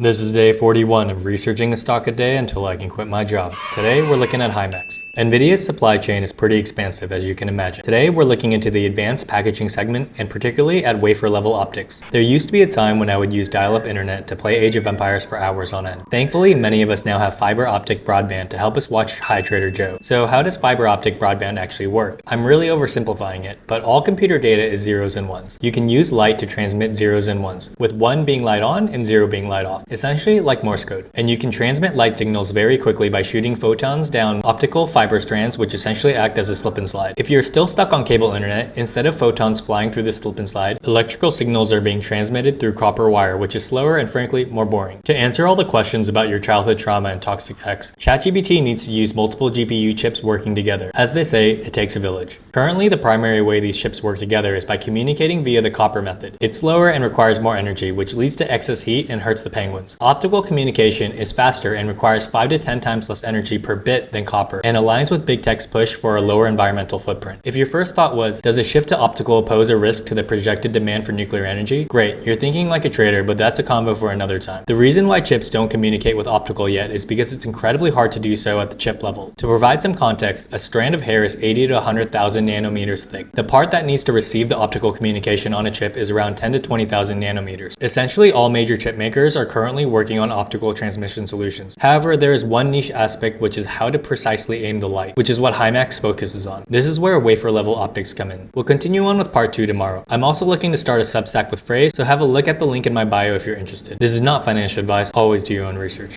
This is day 41 of researching a stock a day until I can quit my job. Today we're looking at HIMX. NVIDIA's supply chain is pretty expansive, as you can imagine. Today we're looking into the advanced packaging segment and particularly at wafer level optics. There used to be a time when I would use dial-up internet to play Age of Empires for hours on end. Thankfully, many of us now have fiber optic broadband to help us watch Hi Trader Joe. So how does fiber optic broadband actually work? I'm really oversimplifying it, but all computer data is zeros and ones. You can use light to transmit zeros and ones, with 1 being light on and 0 being light off. Essentially like Morse code. And you can transmit light signals very quickly by shooting photons down optical fiber strands, which essentially act as a slip and slide. If you're still stuck on cable internet, instead of photons flying through the slip and slide, electrical signals are being transmitted through copper wire, which is slower and frankly more boring. To answer all the questions about your childhood trauma and toxic ex, ChatGPT needs to use multiple GPU chips working together. As they say, it takes a village. Currently, the primary way these chips work together is by communicating via the copper method. It's slower and requires more energy, which leads to excess heat and hurts the penguins. Optical communication is faster and requires 5 to 10 times less energy per bit than copper, and aligns with big tech's push for a lower environmental footprint. If your first thought was, does a shift to optical pose a risk to the projected demand for nuclear energy? Great, you're thinking like a trader, but that's a convo for another time. The reason why chips don't communicate with optical yet is because it's incredibly hard to do so at the chip level. To provide some context, a strand of hair is 80 to 100,000 nanometers thick. The part that needs to receive the optical communication on a chip is around 10 to 20,000 nanometers. Essentially, all major chip makers are currently working on optical transmission solutions. However, there is one niche aspect, which is how to precisely aim the light, which is what HIMX focuses on. This is where wafer level optics come in. We'll continue on with part 2 tomorrow. I'm also looking to start a Substack with Phrase, so have a look at the link in my bio if you're interested. This is not financial advice, always do your own research.